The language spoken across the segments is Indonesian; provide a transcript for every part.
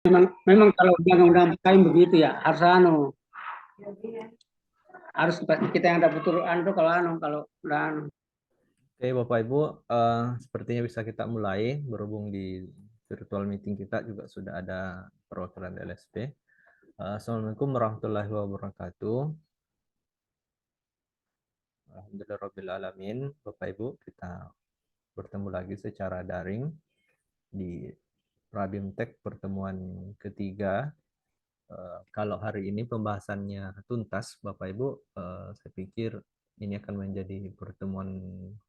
Memang kalau undang-undang PKM begitu ya, harus harus kita yang dapat betul kalau udah Oke, Bapak Ibu, sepertinya bisa kita mulai berhubung di virtual meeting kita juga sudah ada perwakilan LSP. Assalamualaikum warahmatullahi wabarakatuh. Alhamdulillahirrahmanirrahim. Bapak Ibu, kita bertemu lagi secara daring di Prabimtek pertemuan ketiga. Kalau hari ini pembahasannya tuntas, Bapak Ibu, saya pikir ini akan menjadi pertemuan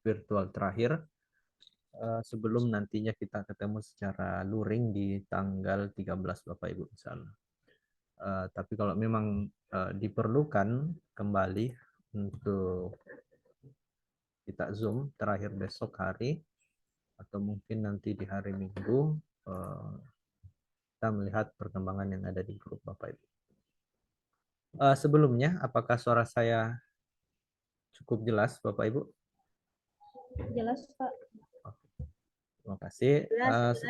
virtual terakhir sebelum nantinya kita ketemu secara luring di tanggal 13 Bapak Ibu misalnya. Tapi kalau memang diperlukan kembali untuk kita Zoom terakhir besok hari atau mungkin nanti di hari Minggu, kita melihat perkembangan yang ada di grup Bapak Ibu. Sebelumnya, apakah suara saya cukup jelas Bapak Ibu? Jelas, Pak. Terima kasih. Jelas.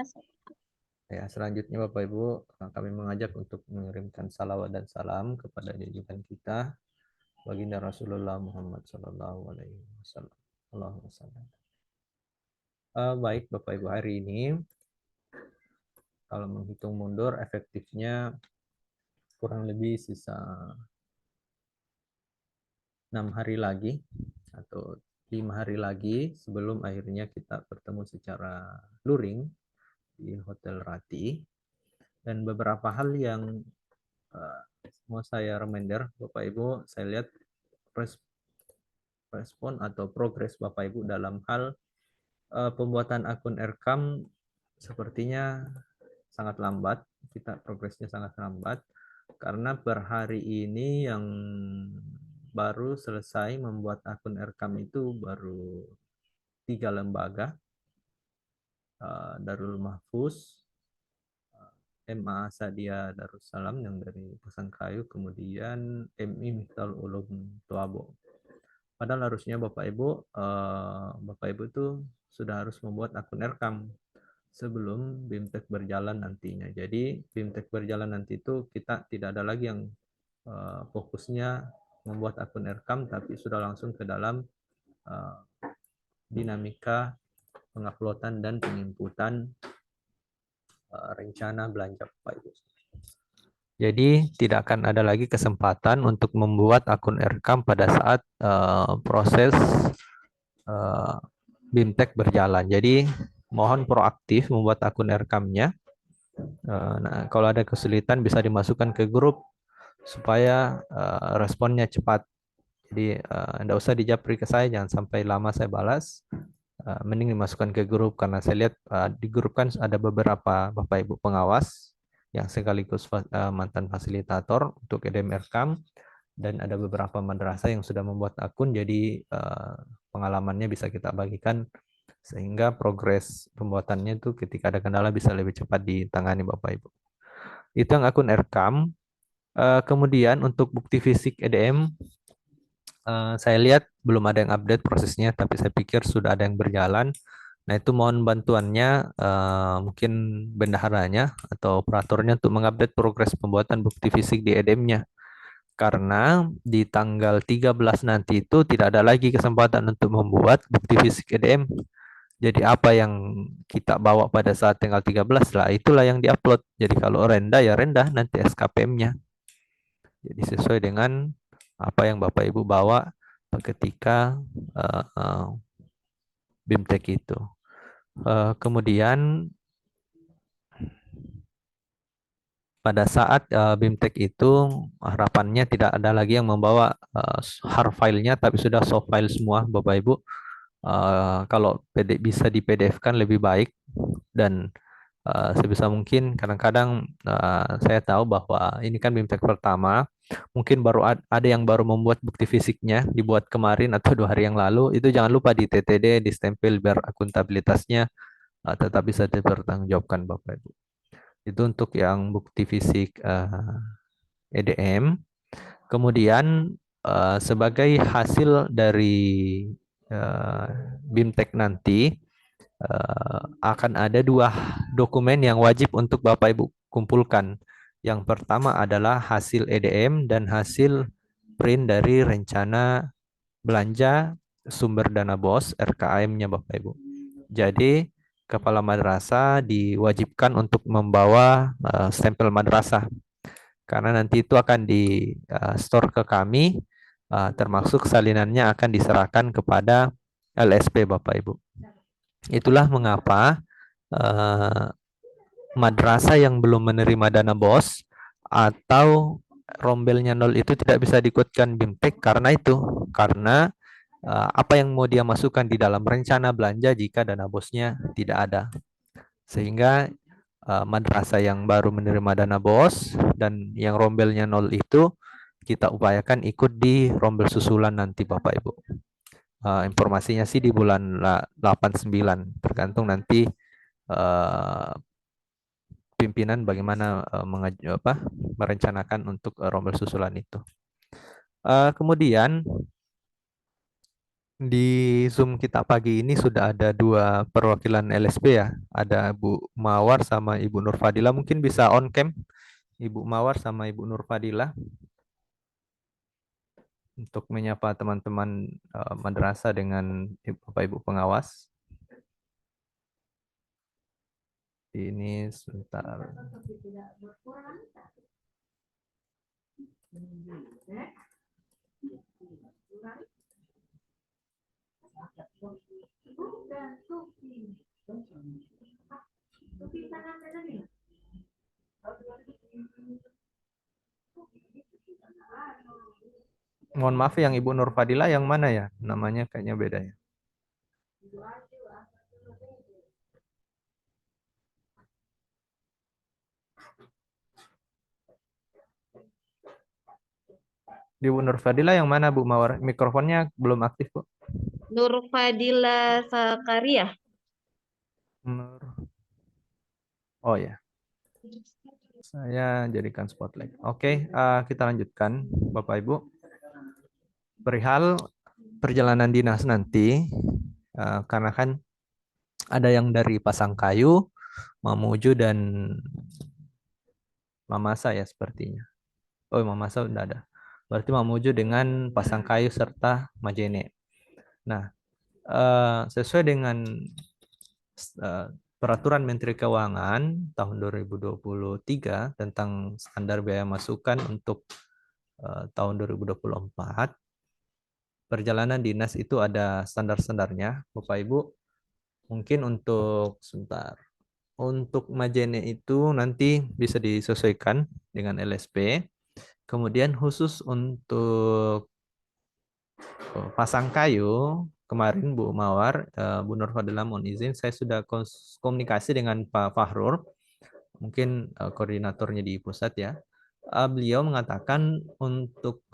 Ya, selanjutnya Bapak Ibu, kami mengajak untuk mengirimkan salawat dan salam kepada junjungan kita, baginda Rasulullah Muhammad Sallallahu Alaihi Wasallam. Allahumma salli. Baik Bapak Ibu, hari ini kalau menghitung mundur efektifnya kurang lebih sisa 6 hari lagi atau 5 hari lagi sebelum akhirnya kita bertemu secara luring di Hotel Rati. Dan beberapa hal yang mau saya reminder Bapak Ibu, saya lihat respon atau progres Bapak Ibu dalam hal pembuatan akun Erkam sepertinya sangat lambat. Kita progresnya sangat lambat karena per hari ini yang baru selesai membuat akun Erkam itu baru 3 lembaga, Darul Mahfuz, MA Sadia Darussalam yang dari Pasangkayu, kemudian MI Miftal Ulum Tuabo. Padahal harusnya Bapak Ibu tuh sudah harus membuat akun Erkam sebelum BIMTEK berjalan nantinya. Jadi BIMTEK berjalan nanti itu kita tidak ada lagi yang fokusnya membuat akun Erkam, tapi sudah langsung ke dalam dinamika penguploadan dan penginputan rencana belanja Bapak Ibu. Jadi tidak akan ada lagi kesempatan untuk membuat akun Erkam pada saat proses BIMTEK berjalan. Jadi mohon proaktif membuat akun Erkamnya. Nah, kalau ada kesulitan bisa dimasukkan ke grup supaya responnya cepat. Jadi tidak usah dijapri ke saya, jangan sampai lama saya balas. Mending dimasukkan ke grup karena saya lihat di grup kan ada beberapa Bapak Ibu pengawas yang sekaligus mantan fasilitator untuk EDM Erkam dan ada beberapa madrasah yang sudah membuat akun, jadi pengalamannya bisa kita bagikan sehingga progres pembuatannya itu ketika ada kendala bisa lebih cepat ditangani Bapak Ibu. Itu yang akun Erkam. Kemudian untuk bukti fisik EDM saya lihat belum ada yang update prosesnya, tapi saya pikir sudah ada yang berjalan. Nah, itu mohon bantuannya mungkin bendaharanya atau operatornya untuk mengupdate progres pembuatan bukti fisik di EDM-nya. Karena di tanggal 13 nanti itu tidak ada lagi kesempatan untuk membuat bukti fisik EDM. Jadi apa yang kita bawa pada saat tanggal 13 lah, itulah yang diupload. Jadi kalau rendah ya rendah nanti SKPM-nya. Jadi sesuai dengan apa yang Bapak Ibu bawa ketika BIMTEK itu. Kemudian pada saat BIMTEK itu harapannya tidak ada lagi yang membawa hard filenya, tapi sudah soft file semua Bapak Ibu. Kalau bisa di PDF-kan lebih baik, dan sebisa mungkin kadang-kadang saya tahu bahwa ini kan BIMTEK pertama, mungkin baru ada yang baru membuat bukti fisiknya dibuat kemarin atau 2 hari yang lalu, itu jangan lupa di TTD, di stempel biar akuntabilitasnya tetap bisa dipertanggungjawabkan Bapak Ibu. Itu untuk yang bukti fisik EDM. Kemudian sebagai hasil dari BIMTEK nanti akan ada 2 dokumen yang wajib untuk Bapak Ibu kumpulkan. Yang pertama adalah hasil EDM dan hasil print dari rencana belanja sumber dana BOS RKM-nya Bapak Ibu. Jadi kepala madrasah diwajibkan untuk membawa stempel madrasah karena nanti itu akan di store ke kami, termasuk salinannya akan diserahkan kepada LSP Bapak Ibu. Itulah mengapa madrasah yang belum menerima dana BOS atau rombelnya 0 itu tidak bisa diikutkan BIMTEK karena apa yang mau dia masukkan di dalam rencana belanja jika dana BOS-nya tidak ada. Sehingga madrasah yang baru menerima dana BOS dan yang rombelnya 0 itu kita upayakan ikut di rombel susulan nanti Bapak Ibu. Informasinya sih di bulan 8-9, tergantung nanti pimpinan bagaimana merencanakan untuk rombel susulan itu. Kemudian di Zoom kita pagi ini sudah ada 2 perwakilan LSP ya. Ada Bu Mawar sama Ibu Nur Fadila. Mungkin bisa on cam Ibu Mawar sama Ibu Nur Fadila untuk menyapa teman-teman madrasah dengan Bapak Ibu pengawas. Ini sebentar. Mohon maaf yang Ibu Nur Fadila yang mana ya? Namanya kayaknya beda ya. Ibu Nur Fadila yang mana Bu Mawar? Mikrofonnya belum aktif Bu. Nur Fadila Sakaria. Oh ya. Saya jadikan spotlight. Oke, kita lanjutkan Bapak Ibu. Perihal perjalanan dinas nanti, karena kan ada yang dari Pasangkayu, Mamuju dan Mamasa ya sepertinya. Oh, Mamasa udah ada. Berarti Mamuju dengan Pasangkayu serta Majene. Nah, sesuai dengan Peraturan Menteri Keuangan tahun 2023 tentang standar biaya masukan untuk tahun 2024, perjalanan dinas itu ada standar-standarnya, Bapak Ibu. Mungkin untuk untuk Majene itu nanti bisa disesuaikan dengan LSP. Kemudian khusus untuk Pasangkayu, kemarin Bu Mawar, Bu Nur Fadila mohon izin, saya sudah komunikasi dengan Pak Fahrur, mungkin koordinatornya di pusat ya. Beliau mengatakan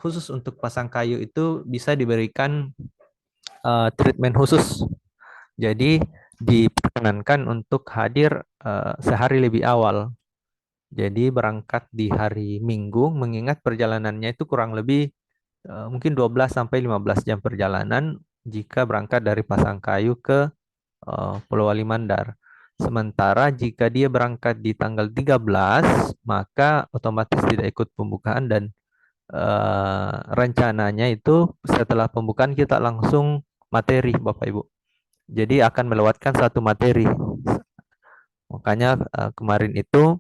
khusus untuk Pasangkayu itu bisa diberikan treatment khusus. Jadi diperkenankan untuk hadir sehari lebih awal. Jadi berangkat di hari Minggu, mengingat perjalanannya itu kurang lebih mungkin 12 sampai 15 jam perjalanan jika berangkat dari Pasangkayu ke Pulau Wali Mandar. Sementara jika dia berangkat di tanggal 13, maka otomatis tidak ikut pembukaan dan rencananya itu setelah pembukaan kita langsung materi Bapak Ibu. Jadi akan melewatkan satu materi. Makanya kemarin itu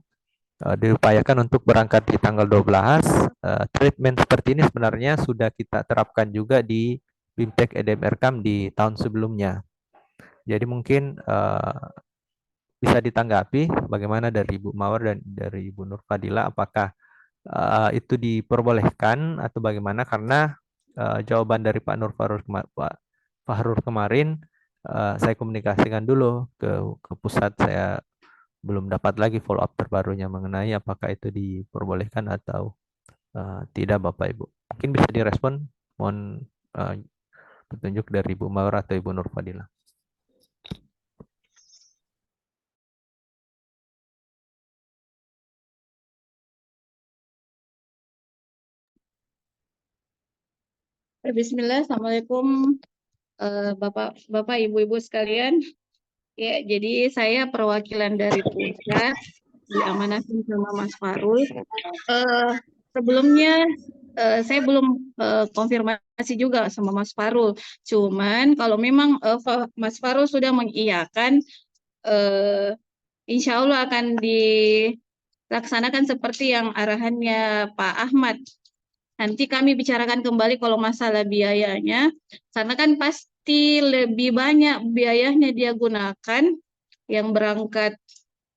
diupayakan untuk berangkat di tanggal 12. Treatment seperti ini sebenarnya sudah kita terapkan juga di BIMTEK EDM Erkam di tahun sebelumnya. Jadi mungkin bisa ditanggapi bagaimana dari Ibu Mawar dan dari Ibu Nur Fadila, apakah itu diperbolehkan atau bagaimana, karena jawaban dari Pak Nur Fahrur kemarin saya komunikasikan dulu ke pusat, saya belum dapat lagi follow up terbarunya mengenai apakah itu diperbolehkan atau tidak Bapak Ibu. Mungkin bisa direspon, mohon petunjuk dari Ibu Mawar atau Ibu Nur Fadila. Bismillah, Assalamualaikum Bapak, Ibu-Ibu sekalian. Ya, jadi saya perwakilan dari pusat diamanahkan sama Mas Farul. Eh, Sebelumnya saya belum konfirmasi juga sama Mas Farul. Cuman kalau memang Mas Farul sudah mengiyakan, eh, insya Allah akan dilaksanakan seperti yang arahannya Pak Ahmad. Nanti kami bicarakan kembali kalau masalah biayanya, karena kan pasti lebih banyak biayanya dia gunakan yang berangkat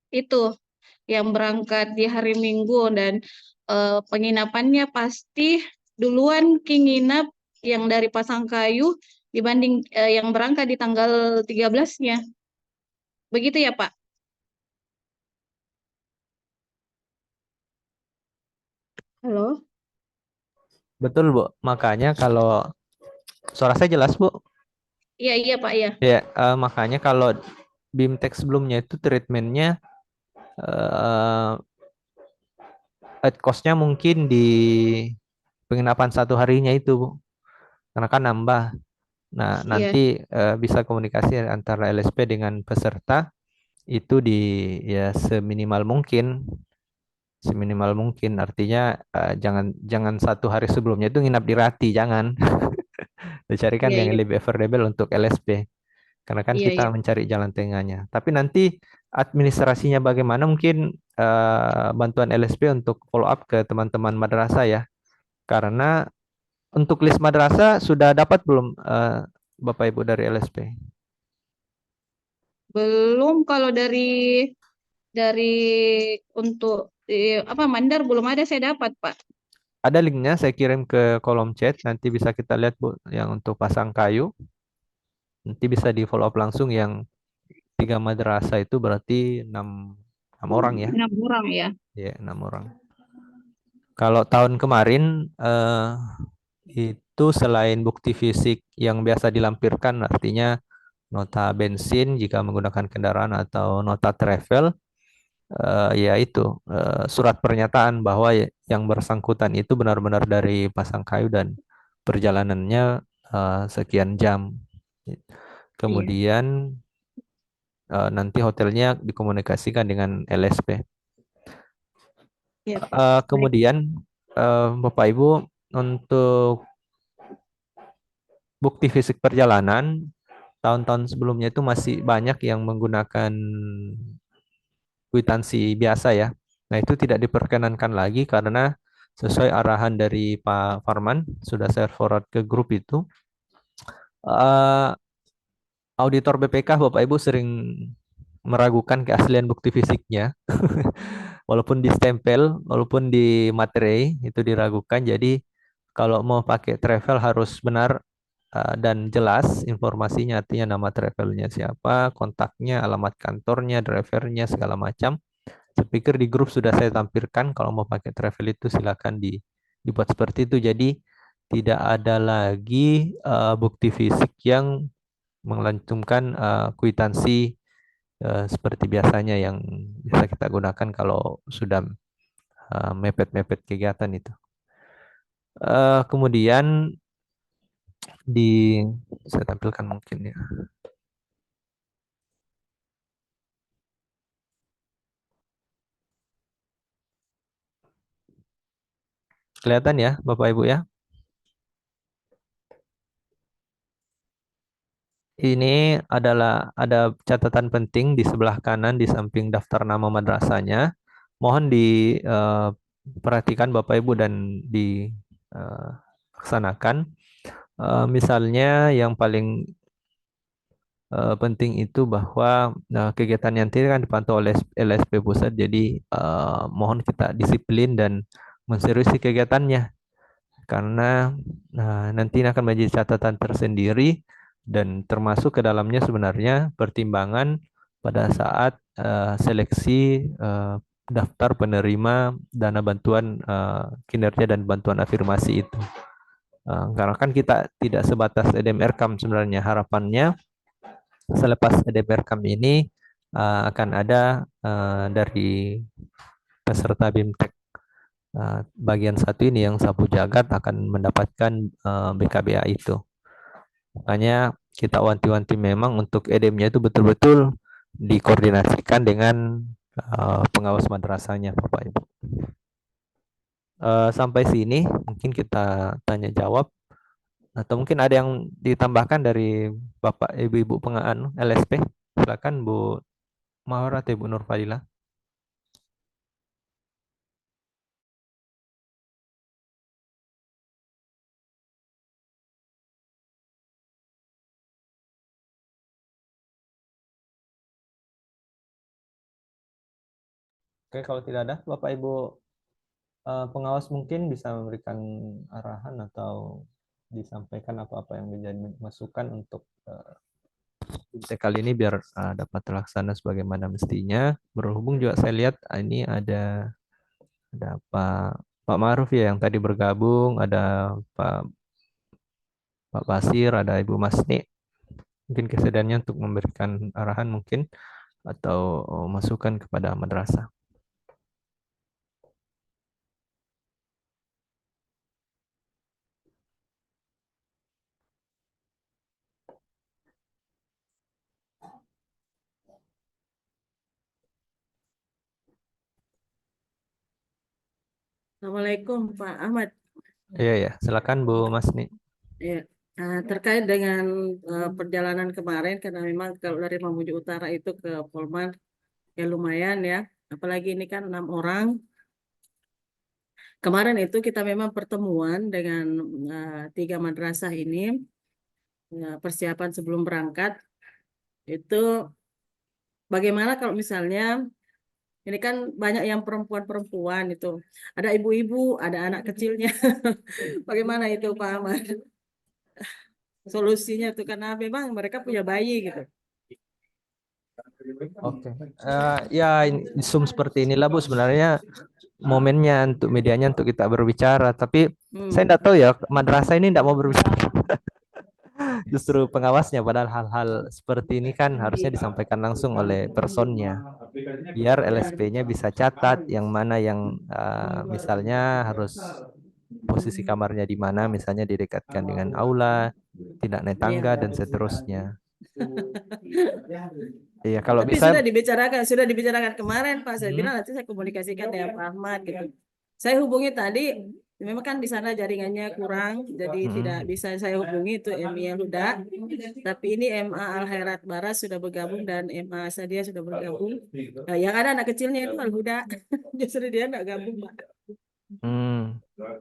itu, yang berangkat di hari Minggu, dan penginapannya pasti duluan nginap yang dari Pasangkayu dibanding yang berangkat di tanggal 13-nya. Begitu ya, Pak? Halo? Betul, Bu. Makanya kalau suara saya jelas, Bu. Iya, iya, Pak, ya. Ya, makanya kalau BIMTEK sebelumnya itu treatmentnya cost-nya mungkin di penginapan satu harinya itu, Bu. Karena kan nambah. Nah, Iya, nanti bisa komunikasi antara LSP dengan peserta itu di ya seminimal mungkin. Artinya jangan satu hari sebelumnya itu nginap di Rati, jangan. Dicarikan iya, yang iya, lebih affordable untuk LSP. Karena kan iya, kita iya. mencari jalan tengahnya. Tapi nanti administrasinya bagaimana mungkin bantuan LSP untuk follow up ke teman-teman madrasah ya. Karena untuk list madrasah sudah dapat belum Bapak Ibu dari LSP? Belum, kalau dari untuk apa Mandar belum ada saya dapat, Pak. Ada linknya saya kirim ke kolom chat. Nanti bisa kita lihat Bu yang untuk pasang kayu. Nanti bisa di follow up langsung yang 3 madrasah itu berarti 6 orang ya. 6 orang ya. Ya, 6 orang. Kalau tahun kemarin itu selain bukti fisik yang biasa dilampirkan, artinya nota bensin jika menggunakan kendaraan atau nota travel, ya itu surat pernyataan bahwa yang bersangkutan itu benar-benar dari Pasangkayu dan perjalanannya sekian jam. Iya, Kemudian nanti hotelnya dikomunikasikan dengan LSP. iya, Pak. Baik. Kemudian Bapak Ibu untuk bukti fisik perjalanan tahun-tahun sebelumnya itu masih banyak yang menggunakan kwitansi biasa ya. Nah, itu tidak diperkenankan lagi karena sesuai arahan dari Pak Farman, sudah saya forward ke grup itu. eh, Auditor BPK Bapak Ibu sering meragukan keaslian bukti fisiknya. Walaupun di stempel, walaupun di materai itu diragukan. Jadi kalau mau pakai travel harus benar dan jelas informasinya, artinya nama travelnya siapa, kontaknya, alamat kantornya, drivernya, segala macam. Saya pikir di grup sudah saya tampilkan. Kalau mau pakai travel itu silakan dibuat seperti itu. Jadi tidak ada lagi bukti fisik yang melantumkan kwitansi seperti biasanya yang bisa kita gunakan kalau sudah mepet-mepet kegiatan itu. Kemudian di saya tampilkan mungkin ya. Kelihatan ya Bapak Ibu ya. Ini adalah ada catatan penting di sebelah kanan di samping daftar nama madrasahnya. Mohon diperhatikan Bapak Ibu dan dilaksanakan. Misalnya yang paling penting itu bahwa kegiatan yang nanti kan dipantau oleh LSP Pusat. Jadi mohon kita disiplin dan menseriusi kegiatannya karena nanti akan menjadi catatan tersendiri dan termasuk ke dalamnya sebenarnya pertimbangan pada saat seleksi daftar penerima dana bantuan kinerja dan bantuan afirmasi itu. Karena kan kita tidak sebatas EDM-RKAM sebenarnya, harapannya selepas EDM-RKAM ini akan ada dari peserta BIMTEK bagian satu ini yang sapu jagat akan mendapatkan BKBA itu. Makanya kita wanti-wanti memang untuk EDM-nya itu betul-betul dikoordinasikan dengan pengawas madrasahnya Bapak Ibu. Sampai sini mungkin kita tanya jawab, atau mungkin ada yang ditambahkan dari Bapak Ibu pengaan LSP. Silakan Bu Mawar atau Ibu Nurfadila. Oke, kalau tidak ada Bapak Ibu pengawas mungkin bisa memberikan arahan atau disampaikan apa-apa yang menjadi masukan untuk kali ini biar dapat terlaksana sebagaimana mestinya. Berhubung juga saya lihat ini ada Pak Ma'ruf ya yang tadi bergabung, ada Pak Basir, ada Ibu Masni. Mungkin kesediaannya untuk memberikan arahan mungkin atau masukan kepada madrasah. Assalamualaikum Pak Ahmad. Iya ya, silakan Bu Masni. Ya, terkait dengan perjalanan kemarin, karena memang kalau dari Mamuju Utara itu ke Polman ya lumayan ya, apalagi ini kan 6 orang. Kemarin itu kita memang pertemuan dengan 3 madrasah ini, persiapan sebelum berangkat itu bagaimana kalau misalnya ini kan banyak yang perempuan-perempuan itu, ada ibu-ibu, ada anak kecilnya. Bagaimana itu Pak Ahmad? Solusinya tuh karena memang mereka punya bayi gitu. Oke, ya Zoom seperti inilah Bu sebenarnya momennya untuk medianya untuk kita berbicara. Tapi saya tidak tahu ya madrasah ini tidak mau berbicara. Justru pengawasnya, padahal hal-hal seperti ini kan harusnya disampaikan langsung oleh personnya. Biar LSP-nya bisa catat yang mana yang misalnya harus posisi kamarnya di mana, misalnya didekatkan dengan aula, tidak naik tangga dan seterusnya. Iya, kalau Tapi bisa sudah dibicarakan kemarin Pak. Saya bilang nanti saya komunikasikan dengan Pak Ahmad gitu. Saya hubungi tadi, memang kan di sana jaringannya kurang, jadi tidak bisa saya hubungi itu MI Huda. Tapi ini MA Al Khairat Baras sudah bergabung dan MA Sadia sudah bergabung. Nah, yang ada anak kecilnya itu Al Huda, justru dia nggak gabung Pak.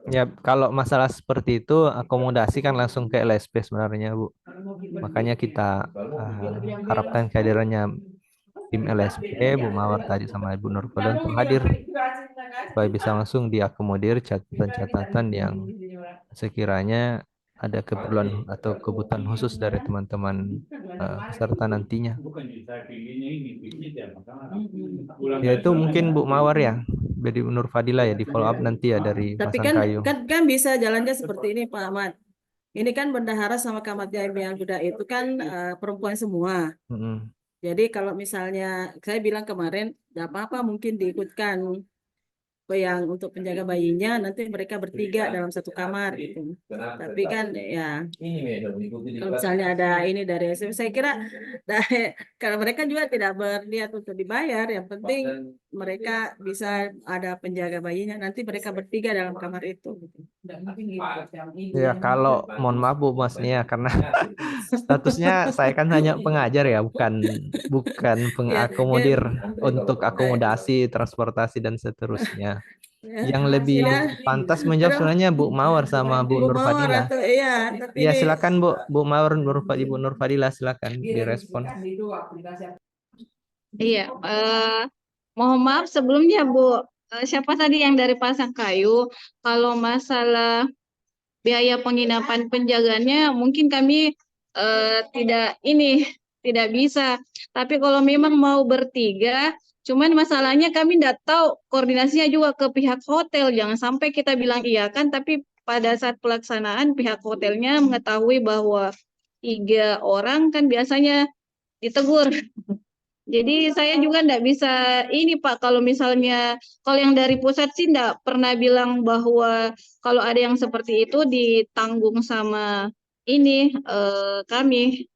Ya, kalau masalah seperti itu akomodasi kan langsung ke LSP sebenarnya Bu. Makanya kita harapkan kehadirannya tim LSP, Bu Mawar tadi sama Ibu Nurfadila untuk hadir supaya bisa langsung diakomodir catatan-catatan yang sekiranya ada keperluan atau kebutuhan khusus dari teman-teman peserta nantinya. Ya itu mungkin Bu Mawar ya, dari Nur Fadila ya di follow up nanti ya dari Tapi Pasangkayu. kan bisa jalannya seperti ini Pak Ahmad. Ini kan bendahara sama Kamatnya MI Al Huda itu kan perempuan semua. Jadi kalau misalnya saya bilang kemarin, nggak apa-apa mungkin diikutkan yang untuk penjaga bayinya, nanti mereka bertiga dalam satu kamar gitu. Tapi kan ya kalau misalnya ada ini dari SMP, saya kira kalau mereka juga tidak berniat untuk dibayar, yang penting mereka bisa ada penjaga bayinya, nanti mereka bertiga dalam kamar itu. Ya kalau mohon maaf Bu Mas Nia, karena statusnya saya kan hanya pengajar ya, bukan pengakomodir untuk akomodasi, transportasi dan seterusnya. Yang lebih pantas menjawab sebenarnya Bu Mawar sama Bu Nurfadila. Iya, silakan Bu Mawar, Ibu Nurfadila silakan direspon. Iya, mohon maaf sebelumnya Bu, siapa tadi yang dari Pasangkayu? Kalau masalah biaya penginapan penjagaannya mungkin kami tidak bisa. Tapi kalau memang mau bertiga, cuman masalahnya kami tidak tahu koordinasinya juga ke pihak hotel. Jangan sampai kita bilang iya kan, tapi pada saat pelaksanaan pihak hotelnya mengetahui bahwa 3 orang kan biasanya ditegur. Jadi saya juga tidak bisa ini Pak, kalau yang dari pusat sih tidak pernah bilang bahwa kalau ada yang seperti itu ditanggung sama kami.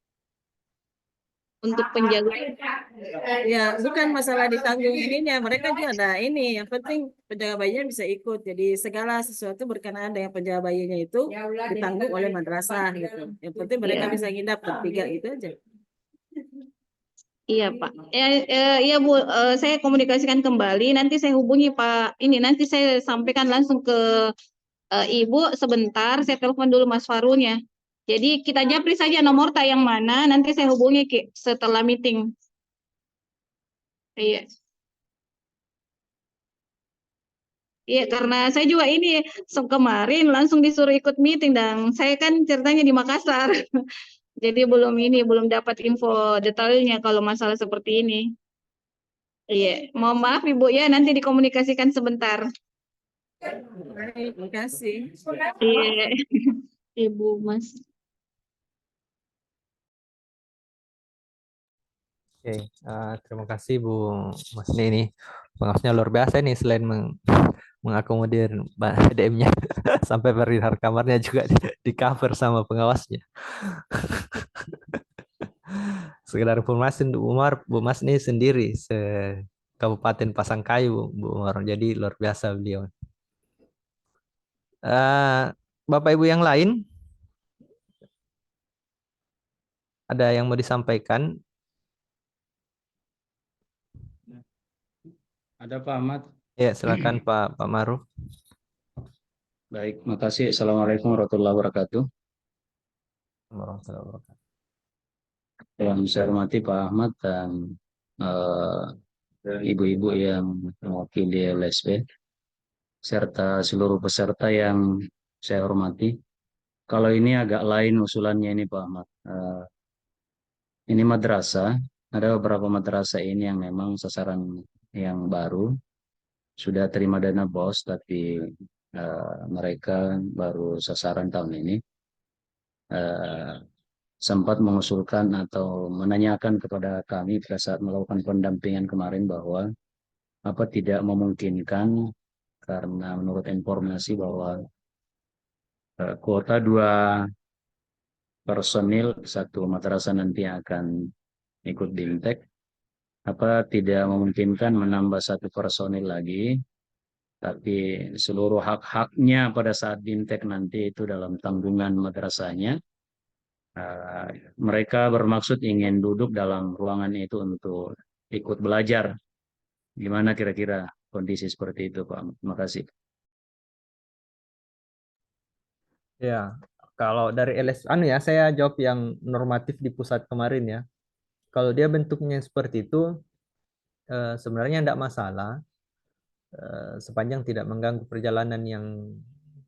untuk penjaga. Ya, bukan masalah ditanggung ininya. Mereka juga ada ini. Yang penting penjaga bayinya bisa ikut. Jadi segala sesuatu berkenaan dengan penjaga bayinya itu ditanggung oleh madrasah gitu. Yang penting mereka Iya. bisa nginap bertiga itu aja. Iya Pak. Iya Bu, saya komunikasikan kembali. Nanti saya hubungi Pak. Ini nanti saya sampaikan langsung ke Ibu sebentar. Saya telepon dulu Mas Farulnya. Jadi kita japri saja nomor tak yang mana. Nanti saya hubungi setelah meeting. Iya. Iya, karena saya juga ini kemarin langsung disuruh ikut meeting dan saya kan ceritanya di Makassar. Jadi belum dapat info detailnya kalau masalah seperti ini. Iya, mohon maaf Ibu ya, nanti dikomunikasikan sebentar. Baik, terima kasih. Iya, Ibu Mas. Oke, terima kasih Bu Mas ini pengawasnya luar biasa nih, selain mengakomodir DM-nya sampai perihal kamarnya juga di cover sama pengawasnya. Sekedar informasi untuk Bu Mas ini sendiri Kabupaten Pasangkayu, Bu Umar. Jadi luar biasa beliau. Bapak Ibu yang lain, ada yang mau disampaikan? Ada Pak Ahmad. Ya, silakan Pak Maruf. Baik, makasih. Assalamualaikum warahmatullahi wabarakatuh. Warahmatullahi wabarakatuh. Yang saya hormati Pak Ahmad dan ibu-ibu yang mewakili LSP, serta seluruh peserta yang saya hormati. Kalau ini agak lain usulannya ini Pak Ahmad. Ini madrasah, ada beberapa madrasah ini yang memang sasaran yang baru, sudah terima dana BOS, tapi mereka baru sasaran tahun ini. Sempat mengusulkan atau menanyakan kepada kami pada saat melakukan pendampingan kemarin bahwa apa tidak memungkinkan, karena menurut informasi bahwa kuota 2 personil satu madrasah nanti akan ikut BIMTEK, apa tidak memungkinkan menambah 1 personil lagi, tapi seluruh hak-haknya pada saat BIMTEK nanti itu dalam tanggungan madrasahnya. Mereka bermaksud ingin duduk dalam ruangan itu untuk ikut belajar. Gimana kira-kira kondisi seperti itu, Pak? Terima kasih. Ya, kalau dari ya saya jawab yang normatif di pusat kemarin ya. Kalau dia bentuknya seperti itu, sebenarnya tidak masalah, sepanjang tidak mengganggu perjalanan yang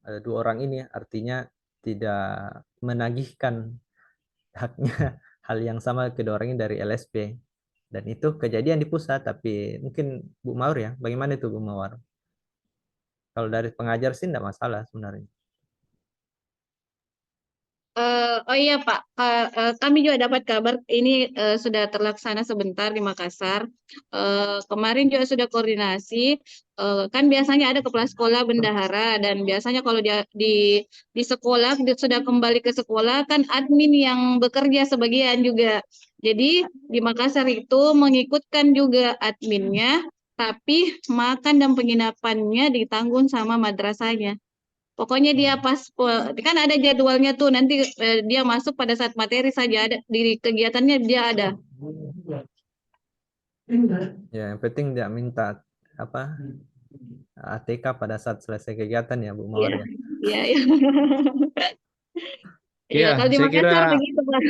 2 orang ini, artinya tidak menagihkan haknya hal yang sama kedua orang ini dari LSP. Dan itu kejadian di pusat, tapi mungkin Bu Mawar ya, bagaimana itu Bu Mawar? Kalau dari pengajar sih tidak masalah sebenarnya. Oh iya Pak, kami juga dapat kabar ini sudah terlaksana sebentar di Makassar. Kemarin juga sudah koordinasi. Kan biasanya ada kepala sekolah bendahara dan biasanya kalau dia di sekolah dia sudah kembali ke sekolah kan admin yang bekerja sebagian juga. Jadi di Makassar itu mengikutkan juga adminnya, tapi makan dan penginapannya ditanggung sama madrasahnya. Pokoknya dia kan ada jadwalnya tuh, nanti dia masuk pada saat materi saja, ada di kegiatannya dia ada. Ya, yang penting dia minta apa ATK pada saat selesai kegiatan ya Bu Mawar ya. Iya, iya. Iya, Ya, kalau di saya kira Makassar begitu Pak.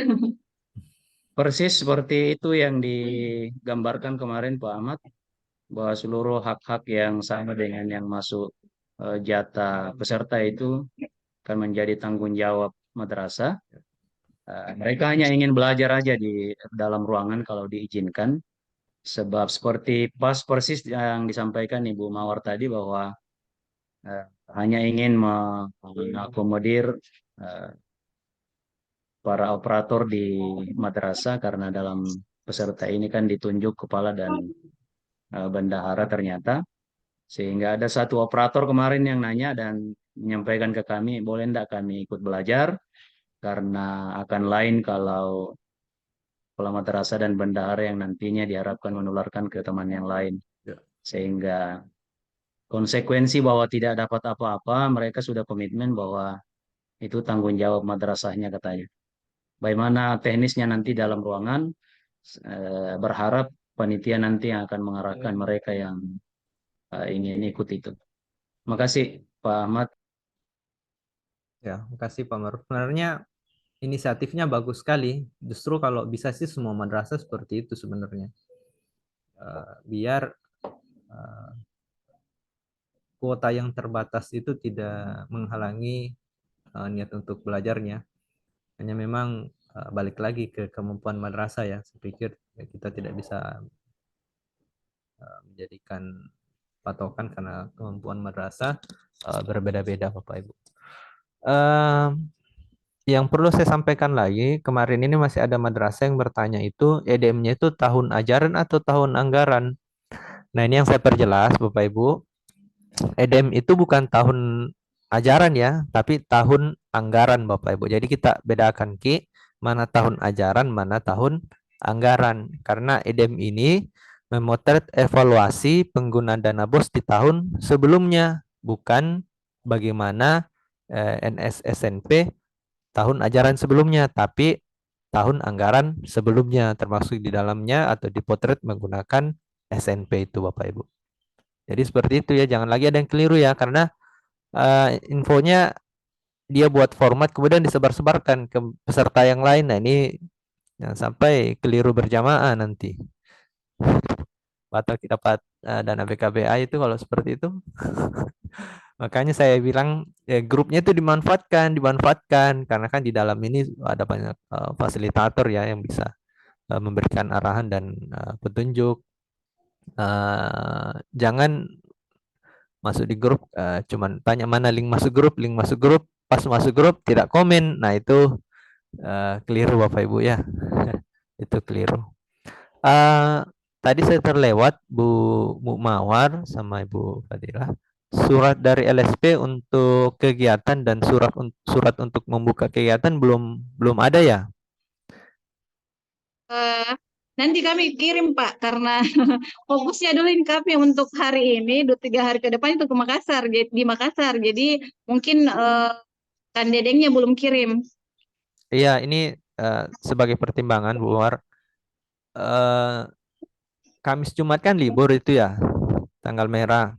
persis seperti itu yang digambarkan kemarin Pak Ahmad, bahwa seluruh hak-hak yang sama dengan yang masuk jatah peserta itu akan menjadi tanggung jawab madrasah. Mereka hanya ingin belajar aja di dalam ruangan kalau diizinkan. Sebab seperti persis yang disampaikan Ibu Mawar tadi bahwa hanya ingin mengakomodir para operator di madrasah, karena dalam peserta ini kan ditunjuk kepala dan bendahara ternyata. Sehingga ada satu operator kemarin yang nanya dan menyampaikan ke kami, boleh enggak kami ikut belajar, karena akan lain kalau kepala madrasah dan bendahara yang nantinya diharapkan menularkan ke teman yang lain. Sehingga konsekuensi bahwa tidak dapat apa-apa, mereka sudah komitmen bahwa itu tanggung jawab madrasahnya katanya. Bagaimana teknisnya nanti dalam ruangan, berharap panitia nanti yang akan mengarahkan mereka yang ingin ikut itu. Makasih Pak Ahmad. Ya, makasih Pak Maruf. Sebenarnya inisiatifnya bagus sekali. Justru kalau bisa sih semua madrasah seperti itu sebenarnya. Biar kuota yang terbatas itu tidak menghalangi niat untuk belajarnya. Hanya memang balik lagi ke kemampuan madrasah ya. Saya pikir kita tidak bisa menjadikan patokan karena kemampuan madrasah berbeda-beda Bapak Ibu. Yang perlu saya sampaikan lagi, kemarin ini masih ada madrasah yang bertanya itu EDM-nya itu tahun ajaran atau tahun anggaran. Nah, ini yang saya perjelas Bapak Ibu. EDM itu bukan tahun ajaran ya, tapi tahun anggaran Bapak Ibu. Jadi kita bedakan mana tahun ajaran, mana tahun anggaran. Karena EDM ini memotret evaluasi penggunaan dana BOS di tahun sebelumnya, bukan bagaimana NSSNP tahun ajaran sebelumnya, tapi tahun anggaran sebelumnya, termasuk di dalamnya atau dipotret menggunakan SNP itu Bapak Ibu. Jadi seperti itu ya, jangan lagi ada yang keliru ya, karena infonya dia buat format kemudian disebar-sebarkan ke peserta yang lain. Nah ini jangan sampai keliru berjamaah nanti. Atau kita dapat dana BKBA itu kalau seperti itu. Makanya saya bilang grupnya itu dimanfaatkan karena kan di dalam ini ada banyak fasilitator ya yang bisa memberikan arahan dan petunjuk. Jangan masuk di grup cuman tanya mana link masuk grup, pas masuk grup tidak komen. Nah itu keliru Bapak Ibu ya. Itu keliru. Tadi saya terlewat Bu Mawar sama Ibu Fadilah. Surat dari LSP untuk kegiatan dan surat untuk membuka kegiatan belum ada ya? Nanti kami kirim Pak, karena fokusnya dulu ini kami untuk hari ini, 3 hari ke depan itu ke Makassar, di Makassar. Jadi mungkin kan Dedengnya belum kirim. Iya, ini sebagai pertimbangan Bu Mawar. Kamis Jumat kan libur itu ya, tanggal merah,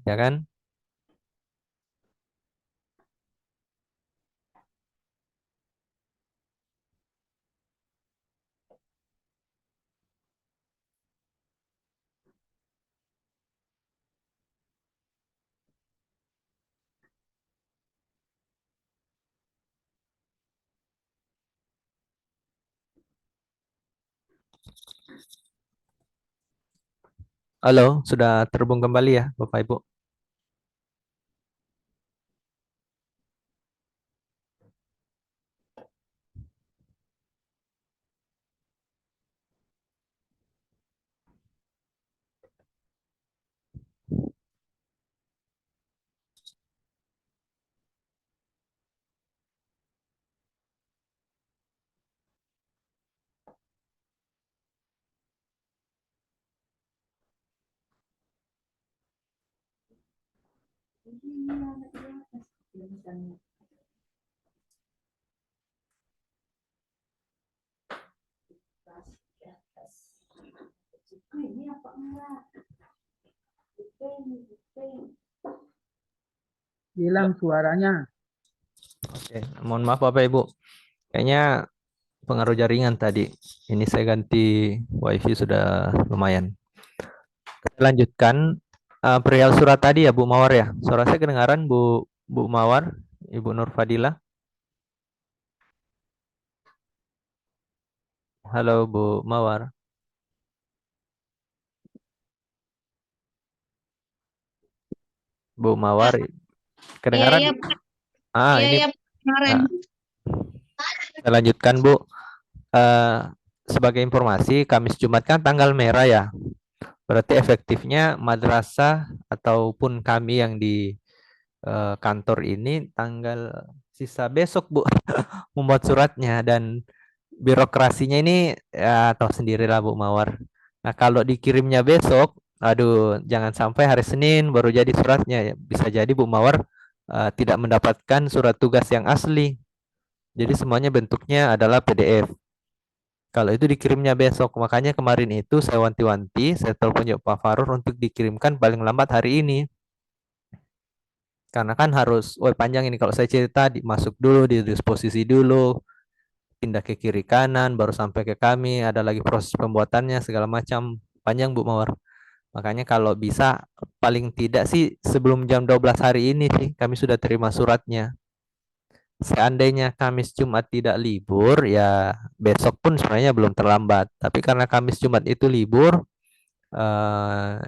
ya kan? Halo, sudah terhubung kembali ya Bapak Ibu? Hilang suaranya. Oke, mohon maaf Bapak Ibu. Kayaknya pengaruh jaringan tadi. Ini saya ganti WiFi sudah lumayan. Kita lanjutkan perihal surat tadi ya Bu Mawar ya. Suara saya kedengaran Bu Mawar, Ibu Nur Fadilah. Halo Bu Mawar. Bu Mawar, kedengaran? Iya, Ini kemarin. saya lanjutkan Bu. Sebagai informasi, Kamis Jumat kan tanggal merah ya. Berarti efektifnya madrasah ataupun kami yang di kantor ini tanggal sisa besok Bu membuat suratnya, dan birokrasinya ini ya tahu sendirilah Bu Mawar. Nah, kalau dikirimnya besok, aduh, jangan sampai hari Senin baru jadi suratnya. Ya, bisa jadi Bu Mawar tidak mendapatkan surat tugas yang asli. Jadi semuanya bentuknya adalah PDF. Kalau itu dikirimnya besok, makanya kemarin itu saya wanti-wanti, saya telepon juga Pak Farur untuk dikirimkan paling lambat hari ini. Karena kan harus, wah panjang ini kalau saya cerita, masuk dulu, didisposisi dulu, pindah ke kiri kanan, baru sampai ke kami, ada lagi proses pembuatannya, segala macam. Panjang Bu Mawar. Makanya kalau bisa, paling tidak sih sebelum jam 12 hari ini sih, kami sudah terima suratnya. Seandainya Kamis Jumat tidak libur, ya besok pun sebenarnya belum terlambat. Tapi karena Kamis Jumat itu libur, eh,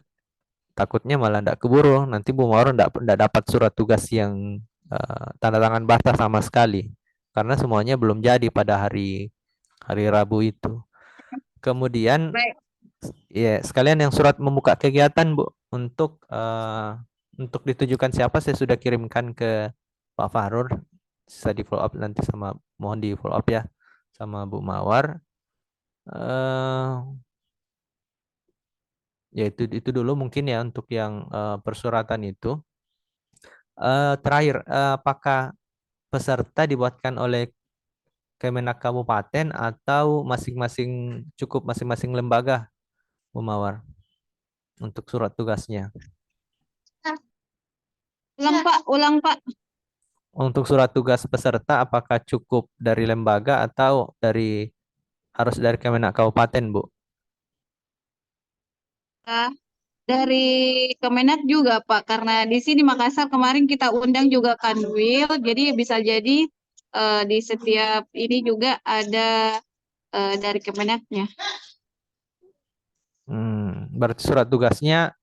takutnya malah tidak keburu. Nanti Bu Mawar tidak dapat surat tugas yang tanda tangan basah sama sekali. Karena semuanya belum jadi pada hari Rabu itu. Kemudian Baik. ya sekalian yang surat membuka kegiatan Bu untuk ditujukan siapa saya sudah kirimkan ke Pak Farur. Bisa di follow up nanti mohon di follow up ya sama Bu Mawar. Ya itu dulu mungkin ya untuk yang persuratan itu. Terakhir, apakah peserta dibuatkan oleh Kemenak Kabupaten atau cukup masing-masing lembaga, Bu Mawar, untuk surat tugasnya? Ulang Pak. Untuk surat tugas peserta, apakah cukup dari lembaga atau harus dari Kemenak Kabupaten, Bu? Dari Kemenak juga Pak, karena di sini Makassar kemarin kita undang juga Kanwil, jadi bisa jadi di setiap ini juga ada dari Kemenaknya. Berarti surat tugasnya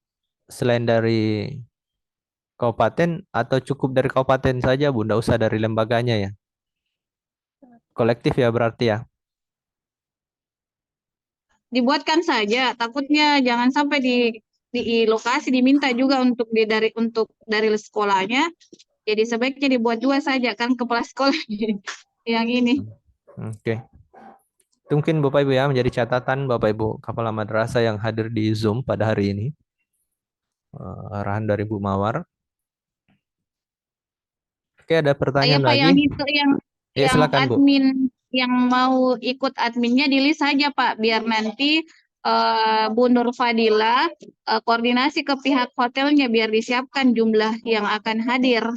selain dari kabupaten atau cukup dari kabupaten saja, Bu? Nggak usah dari lembaganya ya? Kolektif ya berarti ya? Dibuatkan saja, takutnya jangan sampai di lokasi diminta juga untuk dari sekolahnya. Jadi sebaiknya dibuat dua saja kan kepala sekolah yang ini. Oke. Itu mungkin Bapak Ibu ya menjadi catatan Bapak Ibu kepala madrasah yang hadir di Zoom pada hari ini. Arahan dari Bu Mawar. Oke, ada pertanyaan Pak, lagi? yang itu Ya, yang silakan Bu. admin yang mau ikut adminnya di list saja Pak, biar nanti Bu Nur Fadila koordinasi ke pihak hotelnya biar disiapkan jumlah yang akan hadir.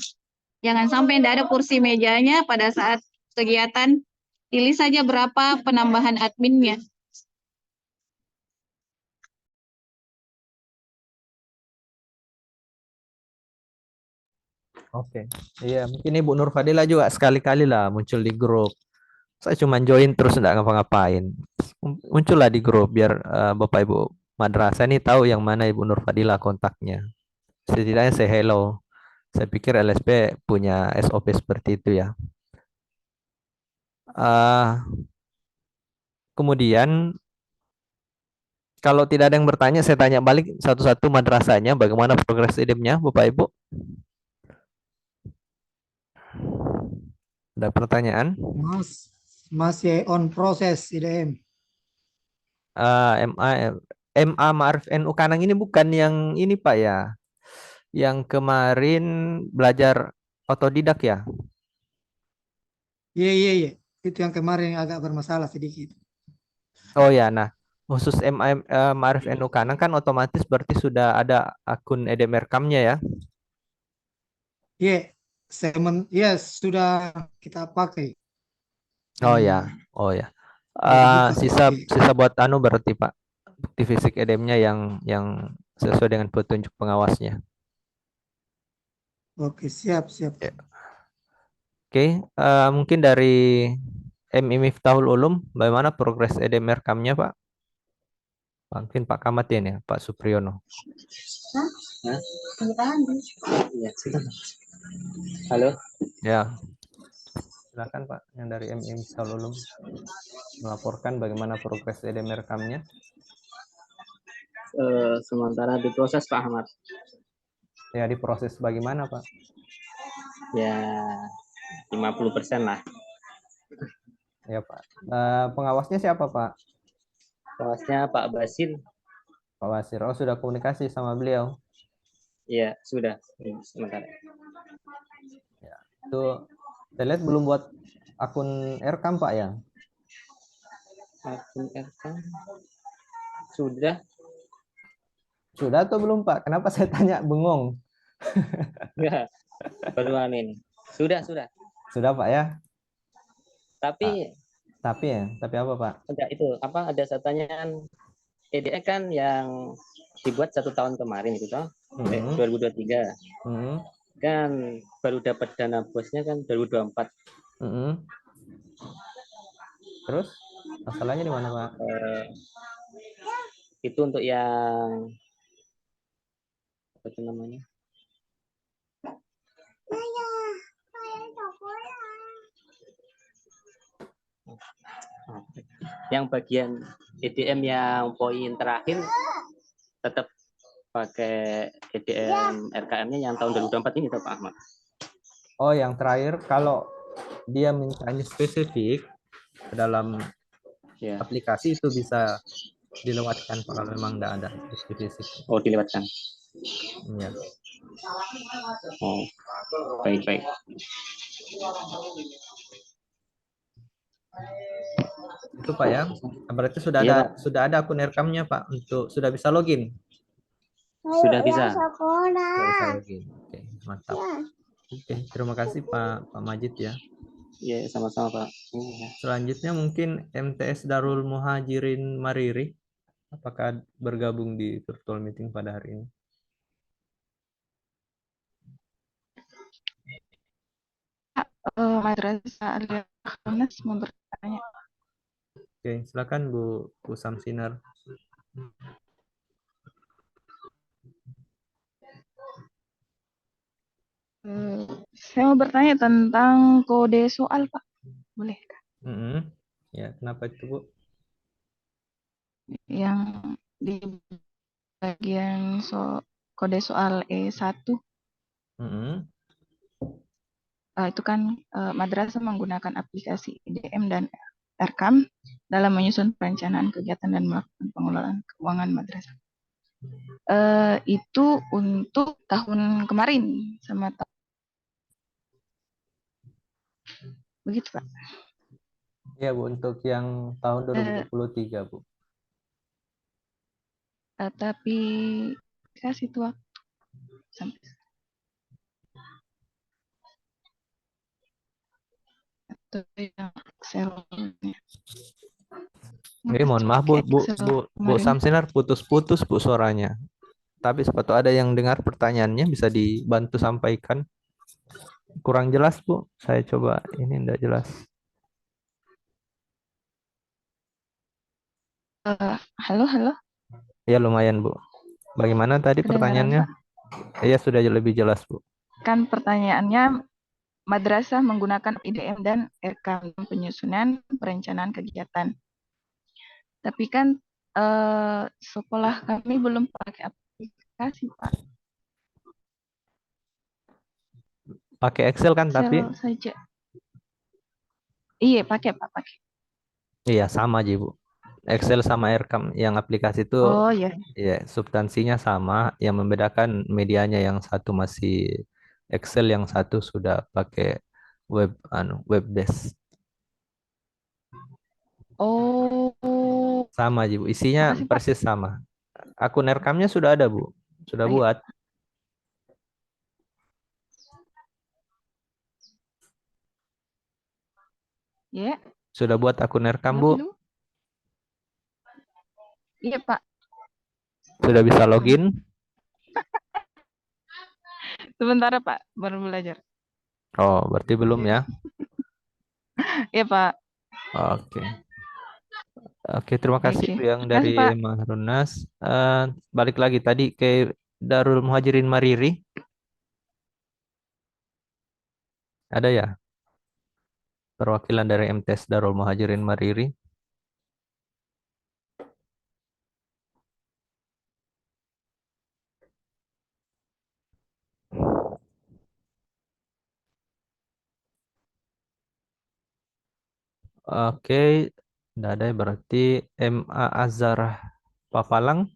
Jangan sampai tidak ada kursi mejanya pada saat kegiatan. Pilih saja berapa penambahan adminnya. Oke. Iya, mungkin Ibu Nur Fadila juga sekali-kali lah muncul di grup. Saya cuma join terus enggak ngapa-ngapain. Muncullah di grup biar Bapak Ibu madrasah ini tahu yang mana Ibu Nur Fadila kontaknya. Setidaknya say hello. Saya pikir LSP punya SOP seperti itu ya. Kemudian kalau tidak ada yang bertanya, saya tanya balik satu-satu madrasahnya, bagaimana progres idemnya, Bapak Ibu? Ada pertanyaan? Masih on proses IDM. MA Ma'arif NU Kanang ini bukan yang ini Pak ya, yang kemarin belajar otodidak ya? Iya. Itu yang kemarin agak bermasalah sedikit. Oh ya, nah khusus MA Ma'arif NU Kanang kan otomatis berarti sudah ada akun EDM rekamnya ya? Iya, sudah kita pakai. Oh ya. Jadi kita Sisa buat berarti Pak, bukti fisik EDM-nya yang sesuai dengan petunjuk pengawasnya. Oke, siap. Ya. Oke, mungkin dari MI Miftahul Ulum, bagaimana progres EDM rekamnya Pak? Mungkin Pak Kamatin ya, Pak Supriyono. Halo. Ya, silakan Pak, yang dari MI Miftahul Ulum melaporkan bagaimana progres EDM rekamnya. Sementara diproses Pak Ahmad. Ya, diproses bagaimana Pak? Ya 50% lah. Ya Pak. Pengawasnya siapa Pak? Pengawasnya Pak Basil. Pak Wasir. Oh, sudah komunikasi sama beliau. Iya, sudah. Sebentar. Ya. Itu saya lihat belum buat akun Erkam Pak ya. Akun RK. Sudah. Sudah atau belum Pak? Kenapa saya tanya bengong? Ya, baru ini. Sudah. Sudah Pak ya. Tapi Tapi apa Pak? ada pertanyaan EDE kan yang dibuat 1 tahun kemarin itu toh, 2023. Mm-mm. Kan baru dapat dana bosnya kan 2024. Mm-mm. Terus masalahnya di mana Pak? Itu untuk yang apa itu namanya? Yang bagian EDM yang poin terakhir tetap pakai EDM RKM-nya yang tahun 2024 ini toh Pak Ahmad. Oh, yang terakhir kalau dia mintanya spesifik dalam Ya. aplikasi itu bisa dilewatkan kalau memang tidak ada spesifik. Oh, dilewatkan. Ya. Oh, baik. Itu Pak ya. Berarti sudah Iya, ada Pak. sudah ada akun rekamnya Pak untuk sudah bisa login. Sudah bisa. Sudah bisa login. Oke, mantap. Oke, terima kasih Pak Majid ya. Iya, sama-sama Pak. Selanjutnya mungkin MTS Darul Muhajirin Mariri. Apakah bergabung di virtual meeting pada hari ini? Madrasah Al-Khanas mau bertanya. Oke, silakan Bu Samsinar. Saya mau bertanya tentang kode soal, Pak. Boleh? Ya, kenapa itu Bu? Yang di bagian kode soal E1 itu kan madrasah menggunakan aplikasi IDM dan Erkam dalam menyusun perencanaan kegiatan dan melakukan pengelolaan keuangan madrasah. Itu untuk tahun kemarin sama begitu Pak. Ya Bu, untuk yang tahun 2023 Bu. Tapi kasih tuh waktu sampai atau yang Excel. Oke, mohon maaf Bu Samsinar putus-putus Bu suaranya. Tapi sepatu ada yang dengar pertanyaannya bisa dibantu sampaikan. Kurang jelas Bu, saya coba ini enggak jelas. Halo. Ya lumayan Bu. Bagaimana tadi pertanyaannya? Iya sudah lebih jelas Bu. Kan pertanyaannya madrasah menggunakan IDM dan Erkam penyusunan perencanaan kegiatan. Tapi kan sekolah kami belum pakai aplikasi Pak. Pakai Excel kan Excel tapi? saja. Iya pakai Pak. Iya sama aja Bu. Excel sama Erkam yang aplikasi itu ya substansinya sama, yang membedakan medianya yang satu masih Excel, yang satu sudah pakai web based. Oh. Sama aja Bu, isinya Makasih, persis sama. Akun Erkamnya sudah ada Bu, sudah buat. Ya. Sudah buat akun Erkam Bu? Iya Pak. Sudah bisa login? Sebentar Pak, baru belajar. Oh, berarti belum ya? Iya Pak. Oke, terima kasih Bu yang dari Mahrunas. Balik lagi tadi ke Darul Muhajirin Mariri. Ada ya? Perwakilan dari MTS Darul Muhajirin Mariri. Oke, tidak ada ya, berarti MA Azhar Papalang.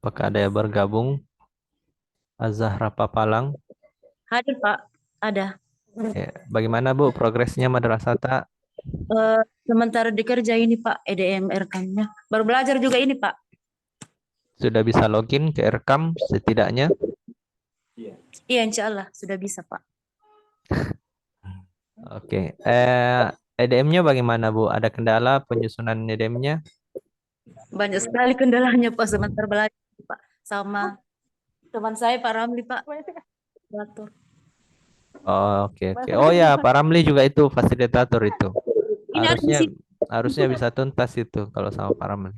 Apakah ada yang bergabung? Azahra Papalang. Hadir Pak, ada. Ya, bagaimana Bu progresnya Madrasata? Sementara dikerja ini Pak, EDM rekamnya. Baru belajar juga ini Pak. Sudah bisa login ke Rekam setidaknya? Iya insya Allah sudah bisa Pak. Oke. EDM-nya bagaimana Bu? Ada kendala penyusunan EDM-nya? Banyak sekali kendalanya Pak sementara belajar Pak. Sama teman saya Pak Ramli Pak. Atur. Oh, oke. Oh ya, Pak Ramli juga itu fasilitator itu. Ini ada di sini. Harusnya bisa tuntas itu kalau sama Pak Ramli.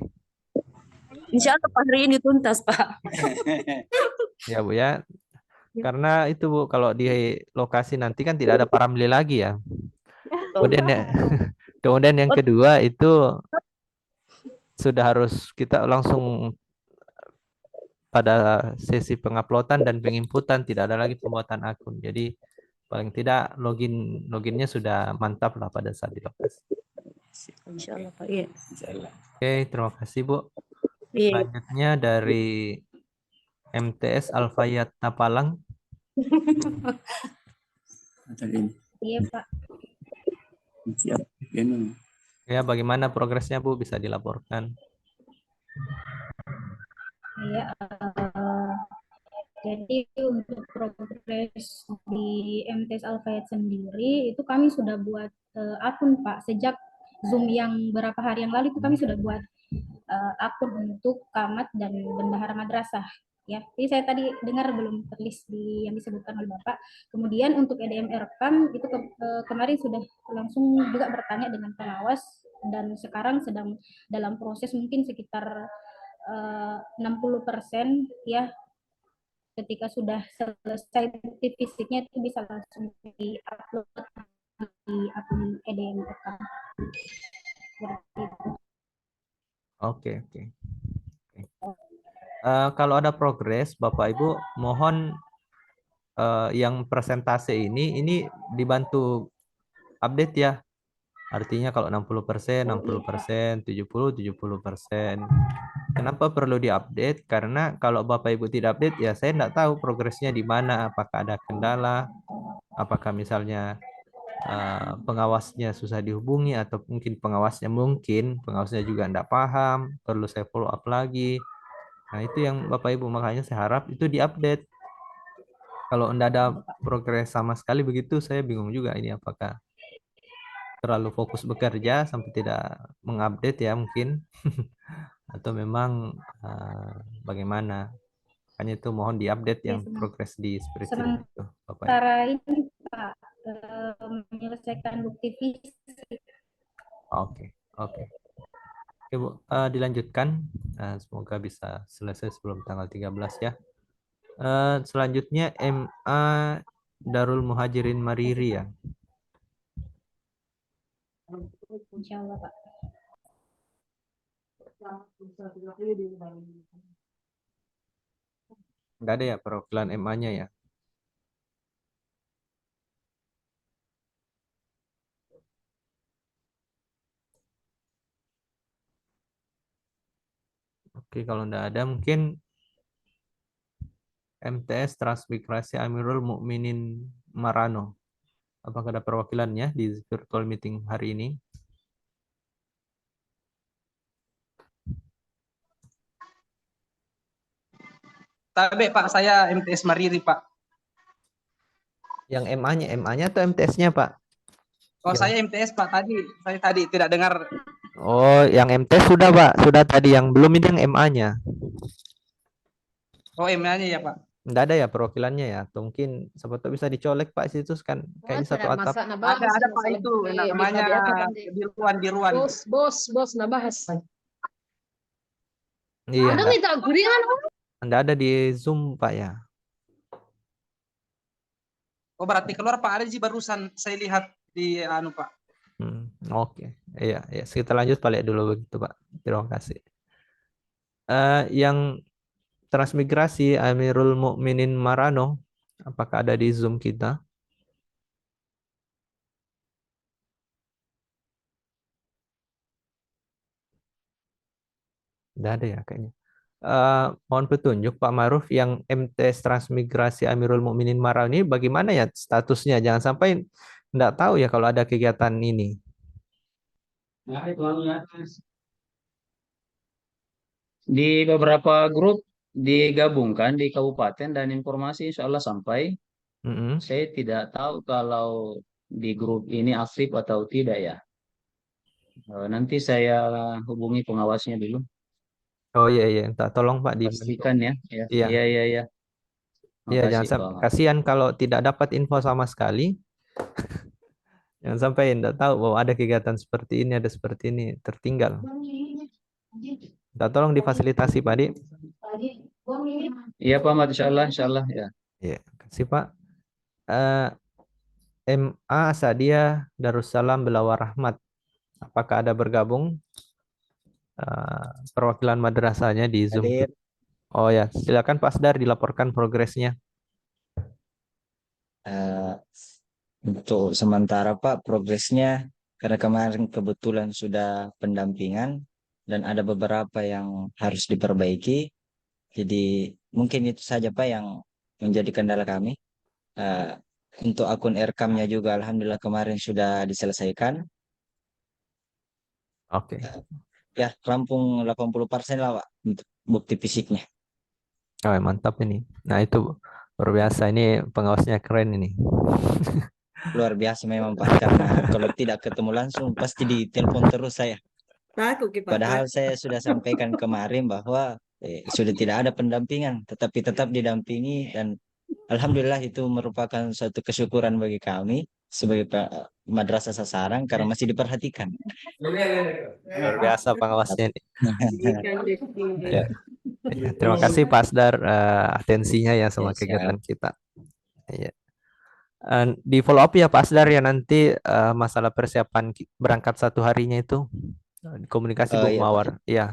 Insya Allah Pak hari ini tuntas Pak. Ya Bu ya. Karena itu Bu, kalau di lokasi nanti kan tidak ada Pak Ramli lagi ya. Kemudian yang kedua itu sudah harus kita langsung pada sesi penguploadan dan penginputan, tidak ada lagi pembuatan akun. Jadi paling tidak loginnya sudah mantap lah pada saat di lokasi. Insya Allah Pak. Iya. Oke, terima kasih Bu. Iya. Selanjutnya dari MTS Alfayat Tapalang. Iya Pak. Ya, bagaimana progresnya Bu? Bisa dilaporkan. Iya, jadi untuk progres di MTS Alfayat sendiri itu kami sudah buat akun Pak. Sejak Zoom yang beberapa hari yang lalu itu kami sudah buat akun untuk Camat dan Bendahara Madrasah. Ya, jadi saya tadi dengar belum terlist di yang disebutkan oleh Bapak. Kemudian untuk EDM Rekam itu kemarin sudah langsung juga bertanya dengan pengawas dan sekarang sedang dalam proses mungkin sekitar 60% ya, ketika sudah selesai bukti fisiknya itu bisa langsung di-upload di akun EDM Rekam. Oke. Kalau ada progres, Bapak Ibu mohon yang presentase ini dibantu update ya. Artinya kalau 60%, 70%. Kenapa perlu diupdate? Karena kalau Bapak Ibu tidak update, ya saya tidak tahu progresnya di mana, apakah ada kendala, apakah misalnya pengawasnya susah dihubungi, atau mungkin pengawasnya juga tidak paham, perlu saya follow up lagi. Nah, itu yang Bapak Ibu, makanya saya harap itu diupdate. Kalau tidak ada progres sama sekali begitu, saya bingung juga ini apakah terlalu fokus bekerja sampai tidak mengupdate ya mungkin atau memang bagaimana. Makanya itu mohon diupdate yang progres di spreadsheet itu, Bapak. Sementara ini Pak menyelesaikan bukti fisik. Oke Bu, dilanjutkan. Semoga bisa selesai sebelum tanggal 13 ya. Selanjutnya MA Darul Muhajirin Mariri ya. Insya Allah Pak. Enggak ada ya perwakilan MA-nya ya. Oke, kalau enggak ada mungkin MTS Transmigrasi Amirul Mukminin Marano. Apakah ada perwakilannya di virtual meeting hari ini? Tapi Pak, saya MTS Mariri Pak. Yang MA-nya atau MTS-nya Pak? Oh, saya MTS Pak tadi. Saya tadi tidak dengar. Oh, yang MTS sudah Pak, sudah tadi, yang belum ini yang MA-nya. Oh, MA-nya ya Pak. Enggak ada ya perwakilannya ya, atau mungkin siapa tahu bisa dicolek Pak situ kan kayaknya satu atap. Ada Pak itu namanya Dirwan. Bos nabahas. Iya. Ada minta guringan. Enggak ada di Zoom Pak ya. Oh, berarti keluar Pak, ada sih barusan saya lihat di Pak. Oke. Iya, kita lanjut balik dulu begitu Pak. Terima kasih. Yang transmigrasi Amirul Mukminin Marano, apakah ada di Zoom kita? Nggak ada ya kayaknya. Mohon petunjuk Pak Maruf, yang MTS Transmigrasi Amirul Mukminin Marau ini bagaimana ya statusnya? Jangan sampai nggak tahu ya kalau ada kegiatan ini. Di beberapa grup digabungkan di kabupaten dan informasi insya Allah sampai. Mm-mm. Saya tidak tahu kalau di grup ini aktif atau tidak ya. Nanti saya hubungi pengawasnya dulu. Oh iya iya, minta tolong Pak dibantu. Pastikan ya. Ya, Iya, iya, iya, iya. iya jangan Makasih sampai Pak. kasihan kalau tidak dapat info sama sekali. Jangan sampai tidak tahu bahwa ada kegiatan seperti ini, ada seperti ini, tertinggal. Minta tolong difasilitasi Pak Di. Iya Pak Ahmad, insya Allah ya. Iya, kasih Pak. MA Asadia Darussalam Belawar Rahmat. Apakah ada bergabung perwakilan madrasahnya di Zoom? Hadir. Oh ya, silakan Pak Asdar dilaporkan progresnya. Untuk sementara Pak, progresnya karena kemarin kebetulan sudah pendampingan dan ada beberapa yang harus diperbaiki. Jadi mungkin itu saja Pak yang menjadi kendala kami. Untuk akun Erkamnya juga Alhamdulillah kemarin sudah diselesaikan. Oke. Ya, rampung 80% lah Pak untuk bukti fisiknya. Oh, mantap ini. Nah, itu luar biasa. Ini pengawasnya keren ini. Luar biasa memang Pak, karena kalau tidak ketemu langsung pasti ditelepon terus saya. Takut Ki, Pak. Padahal saya sudah sampaikan kemarin bahwa sudah tidak ada pendampingan, tetapi tetap didampingi dan Alhamdulillah itu merupakan suatu kesyukuran bagi kami sebagai madrasah sasaran karena masih diperhatikan. Luar biasa pengawasnya ini. Ya. Ya, terima kasih Pak Asdar atensinya ya sama Ya, siap. kegiatan kita. Ya. Di follow up ya Pak Asdar ya nanti masalah persiapan berangkat satu harinya itu komunikasi Bu Iya, Pak. Mawar. Ya.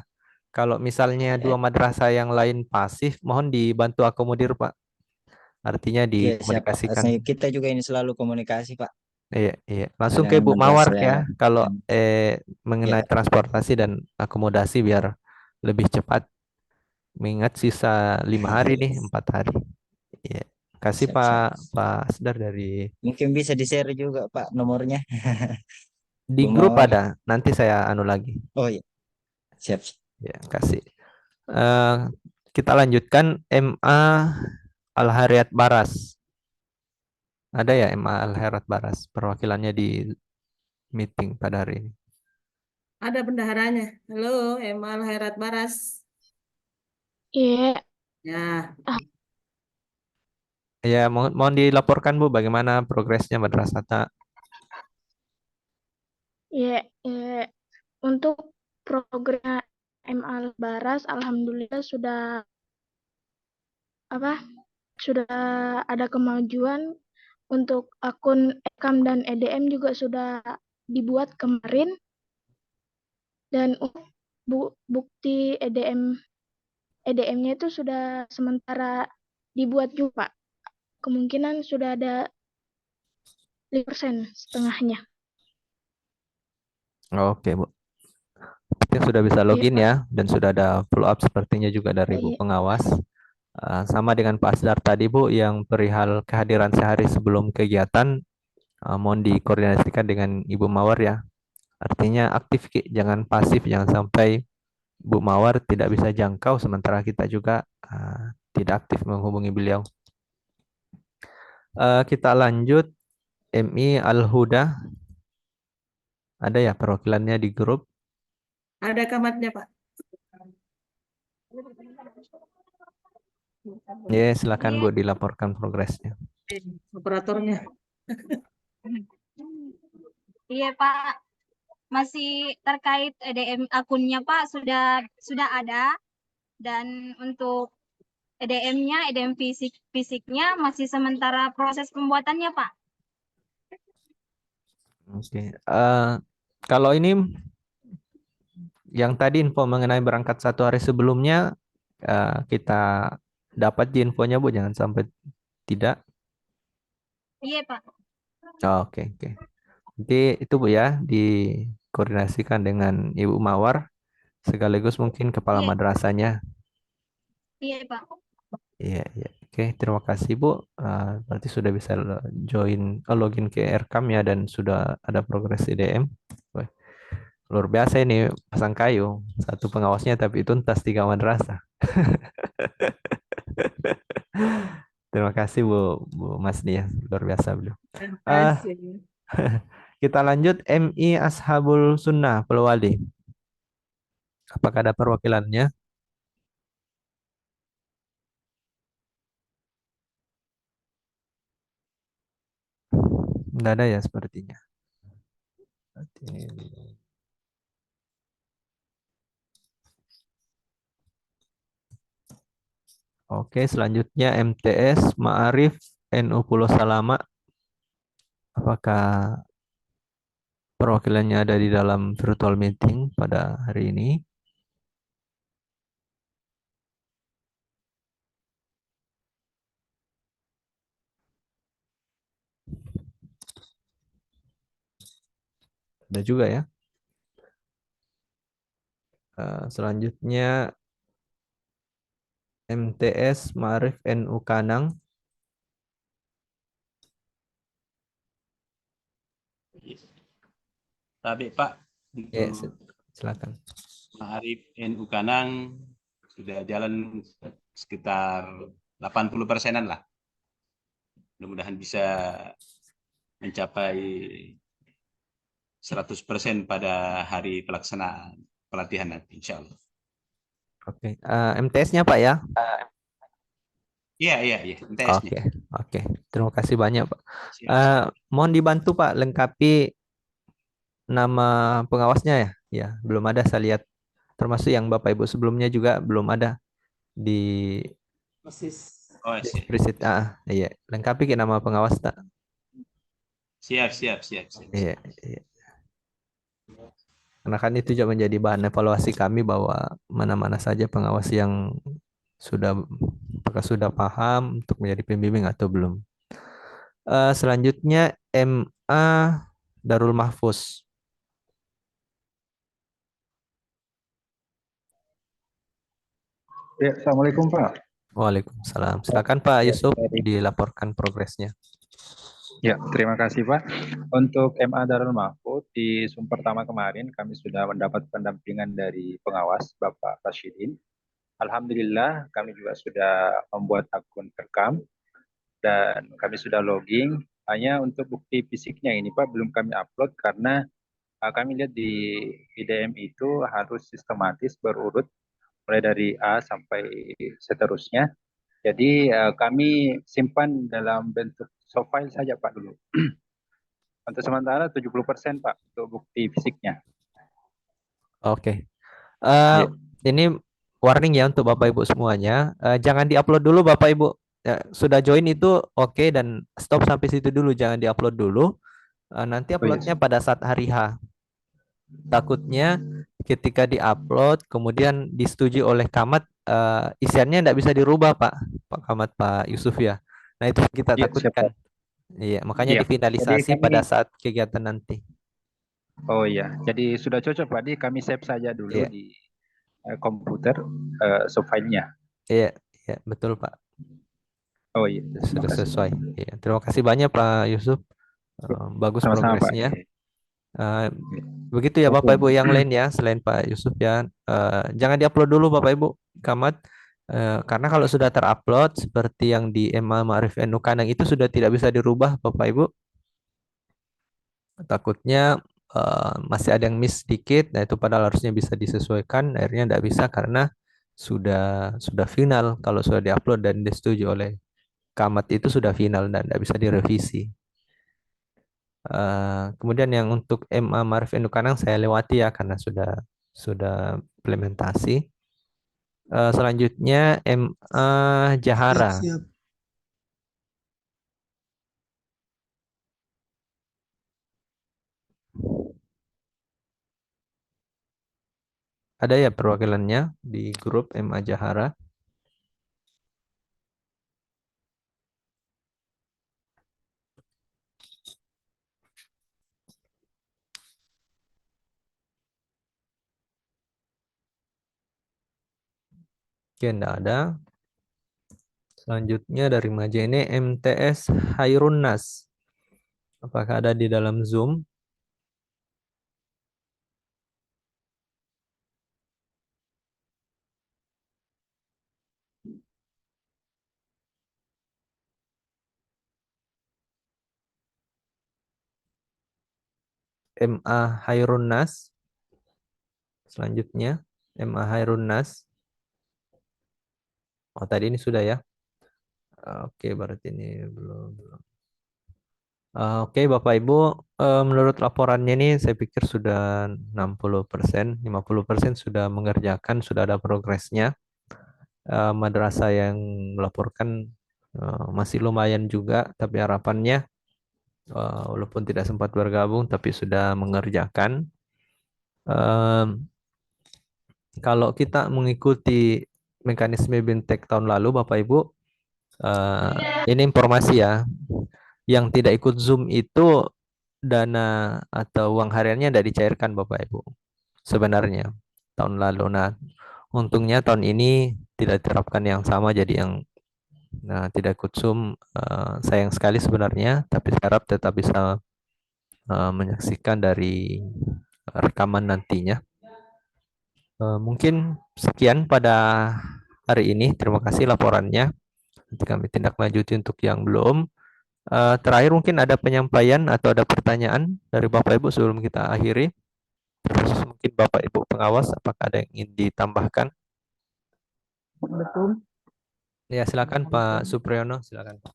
Kalau misalnya dua madrasah yang lain pasif, mohon dibantu akomodir Pak. Artinya Iya, siap, Pak. dikomunikasikan. Kita juga ini selalu komunikasi Pak. Iya, iya. Langsung ke Dengan Bu Mawar madrasah ya kalau yang- mengenai transportasi dan akomodasi biar lebih cepat. Mengingat sisa 5 hari nih, 4 hari. Iya. Kasih Siap, Pak Asdar dari Mungkin bisa di-share juga Pak nomornya. di Bu grup Mawar. ada. Nanti saya anu lagi. Oh iya. Siap. Ya, kasih. Kita lanjutkan MA Al-Hariyat Baras. Ada ya MA Al-Hariyat Baras perwakilannya di meeting pada hari ini. Ada bendaharanya. Halo, Emal Herat Baras. Iya. Ya, Ya, mohon dilaporkan Bu bagaimana progresnya madrasah. Ya, untuk program MA Baras, alhamdulillah sudah ada kemajuan. Untuk akun Ekam dan EDM juga sudah dibuat kemarin, dan bukti EDM-nya itu sudah sementara dibuat juga Pak. Kemungkinan sudah ada 5% setengahnya. Oke, Bu. Mungkin sudah bisa login ya, dan sudah ada follow up sepertinya juga dari Bu Iya. pengawas. Sama dengan Pak Asdar tadi Bu, yang perihal kehadiran sehari sebelum kegiatan, mohon dikoordinasikan dengan Ibu Mawar ya. Artinya aktif, jangan pasif, jangan sampai Bu Mawar tidak bisa jangkau sementara kita juga tidak aktif menghubungi beliau. Kita lanjut MI Al-Huda. Ada ya perwakilannya di grup? ada kamatnya Pak. Ya, silakan Bu dilaporkan progresnya. Operatornya. Iya Pak, masih terkait EDM akunnya Pak sudah ada, dan untuk EDM-nya, EDM fisiknya masih sementara proses pembuatannya Pak. Oke. Kalau ini yang tadi info mengenai berangkat satu hari sebelumnya kita dapat di infonya Bu, jangan sampai tidak. Iya Pak. Oke. Nanti itu Bu ya dikoordinasikan dengan Ibu Mawar sekaligus mungkin kepala Iya, madrasahnya. iya Pak. Iya, iya. Oke, terima kasih Bu. Berarti sudah bisa login ke Erkam ya dan sudah ada progres IDM. Wah, luar biasa ini pasang kayu. Satu pengawasnya tapi tuntas 3 madrasah. Terima kasih Bu, Bu Mas Nia. Luar biasa beliau. Terima Ah, kasih. kita lanjut MI Ashabul Sunnah Pelwali. Apakah ada perwakilannya? Tidak ada ya sepertinya. Oke, selanjutnya MTS Ma'arif NU Pulau Salama. Apakah perwakilannya ada di dalam virtual meeting pada hari ini? Ada juga ya. Selanjutnya MTS Ma'arif NU Kanang. Tapi Pak, Ya, untuk silakan. Ma'arif NU Kanang sudah jalan sekitar 80%-an lah. Mudah-mudahan bisa mencapai 100% pada hari pelaksanaan pelatihan nanti, insya Allah. Oke, MTS-nya Pak ya? Iya, MTS-nya. Oke. Terima kasih banyak Pak. Mohon dibantu Pak lengkapi nama pengawasnya ya. Ya, belum ada saya lihat. Termasuk yang Bapak Ibu sebelumnya juga belum ada di Oh, siap. preset. Iya, lengkapi ke nama pengawas tak? Siap. Iya. Karena kan itu juga menjadi bahan evaluasi kami bahwa mana-mana saja pengawas yang apakah sudah paham untuk menjadi pembimbing atau belum. Selanjutnya MA Darul Mahfuz. Ya, Assalamualaikum Pak. Waalaikumsalam. Silakan Pak Yusuf dilaporkan progresnya. Ya, terima kasih Pak. Untuk MA Darul Mahfuz di Sum pertama kemarin kami sudah mendapat pendampingan dari pengawas Bapak Rashidin. Alhamdulillah kami juga sudah membuat akun rekam dan kami sudah logging. Hanya untuk bukti fisiknya ini Pak belum kami upload karena kami lihat di IDM itu harus sistematis berurut mulai dari A sampai seterusnya. Jadi kami simpan dalam bentuk soft file saja Pak dulu. Untuk sementara 70% Pak untuk bukti fisiknya. Oke. Ini warning ya untuk Bapak Ibu semuanya. Jangan diupload dulu Bapak Ibu. Sudah join itu oke dan stop sampai situ dulu. Jangan diupload dulu. Nanti uploadnya pada saat hari H. Takutnya ketika diupload kemudian disetujui oleh Kamat, isiannya tidak bisa dirubah Pak Kamat, Pak Yusuf ya. Nah itu kita takutkan. Iya, makanya difinalisasi pada saat kegiatan nanti. Oh iya, jadi sudah cocok Pak. Kami save saja dulu di komputer soft file-nya. Iya, betul Pak. Oh iya, sudah sesuai. Iya, terima kasih banyak Pak Yusuf. Bagus progresnya. Begitu ya Bapak Ibu yang lain ya, selain Pak Yusuf ya. Jangan diupload dulu Bapak Ibu Kamat. Karena kalau sudah terupload seperti yang di MA Ma'arif NU Kanang itu sudah tidak bisa dirubah Bapak Ibu. Takutnya masih ada yang miss sedikit. Nah itu padahal harusnya bisa disesuaikan. Akhirnya tidak bisa karena sudah final. Kalau sudah diupload dan disetujui oleh Kamat itu sudah final dan tidak bisa direvisi. Kemudian yang untuk MA Ma'arif NU Kanang saya lewati ya karena sudah implementasi. Selanjutnya MA Jahara. Siap. Ada ya perwakilannya di grup MA Jahara. Oke, enggak ada. Selanjutnya dari Majene MTS Hairun Nas. Apakah ada di dalam Zoom? MA Hairun Nas. Selanjutnya MA Hairun Nas. Oh, tadi ini sudah ya. Oke, berarti ini belum. Oke, Bapak Ibu, menurut laporannya ini saya pikir sudah 60%, 50% sudah mengerjakan, sudah ada progresnya. Madrasah yang melaporkan masih lumayan juga, tapi harapannya walaupun tidak sempat bergabung, tapi sudah mengerjakan. Kalau kita mengikuti mekanisme BIMTEK tahun lalu, Bapak Ibu, ini informasi ya, yang tidak ikut Zoom itu dana atau uang hariannya tidak dicairkan Bapak Ibu. Sebenarnya tahun lalu. Nah, untungnya tahun ini tidak diterapkan yang sama, jadi yang tidak ikut Zoom sayang sekali sebenarnya, tapi saya harap tetap bisa menyaksikan dari rekaman nantinya. Mungkin sekian pada hari ini. Terima kasih laporannya. Nanti kami tindak lanjuti untuk yang belum. Terakhir mungkin ada penyampaian atau ada pertanyaan dari Bapak Ibu sebelum kita akhiri. Terus mungkin Bapak Ibu pengawas, apakah ada yang ingin ditambahkan? Betul. Ya, silakan Pak Supriyono, silakan Pak.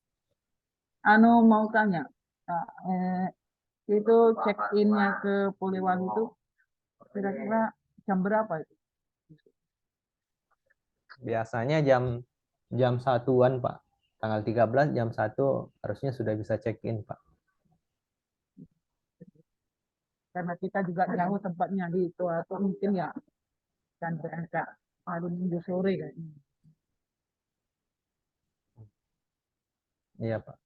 Mau tanya, itu check-in-nya ke Polewali itu kira-kira jam berapa itu? Biasanya jam 1-an Pak. Tanggal 13 jam 1 harusnya sudah bisa check-in Pak. Karena kita juga jauh tempatnya di itu, atau mungkin ya kan berangkat hari Minggu sore kayaknya. Iya Pak.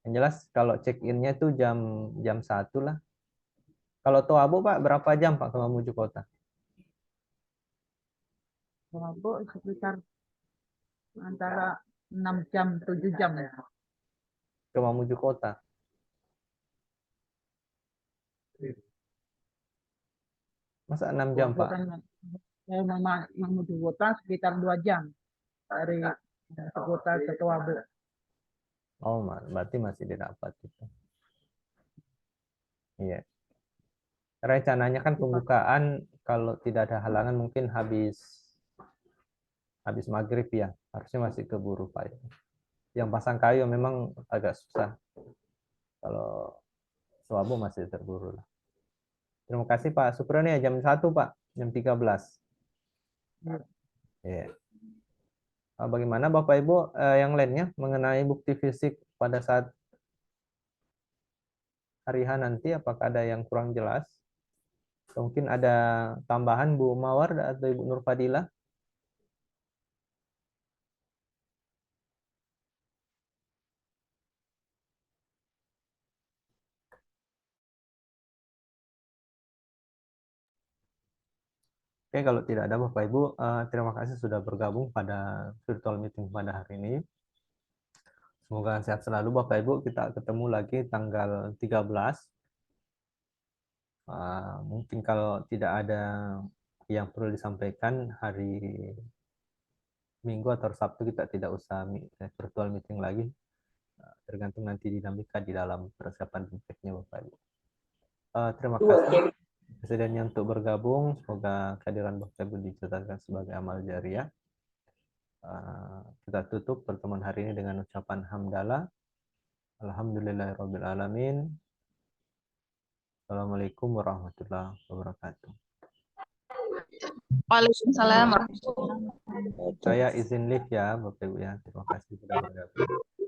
Yang jelas kalau check-in-nya itu jam 1 lah. Kalau Toabu Pak berapa jam Pak ke Mamuju Kota? Toabu sekitar antara 6 jam 7 jam ya. Ke Mamuju Kota. Masa 6 jam Pak? Saya menuju kota sekitar 2 jam dari kota ke Toabu. Oh, berarti masih didapat itu. Iya. Rencananya kan pembukaan kalau tidak ada halangan mungkin habis maghrib ya. Harusnya masih keburu Pak. Yang pasang kayu memang agak susah. Kalau Suwabu masih terburu lah. Terima kasih Pak Supriyono ya, jam 1 Pak, jam 13. Iya. Bagaimana Bapak Ibu yang lainnya mengenai bukti fisik pada saat hari H nanti, apakah ada yang kurang jelas? Mungkin ada tambahan Bu Mawar atau Ibu Nur Fadilah? Oke, kalau tidak ada Bapak Ibu, terima kasih sudah bergabung pada virtual meeting pada hari ini. Semoga sehat selalu Bapak Ibu. Kita ketemu lagi tanggal 13. Mungkin kalau tidak ada yang perlu disampaikan hari Minggu atau Sabtu kita tidak usah virtual meeting lagi. Tergantung nanti dinamika di dalam persiapan BIMTEK-nya Bapak Ibu. Terima kasih presidennya untuk bergabung. Semoga kehadiran Bapak Ibu dicatatkan sebagai amal jariah. Kita tutup pertemuan hari ini dengan ucapan hamdalah. Alhamdulillahirabbil alamin. Assalamualaikum warahmatullahi wabarakatuh. Waalaikumsalam warahmatullahi wabarakatuh. Saya izin live ya Bapak Ibu ya. Terima kasih sudah bergabung.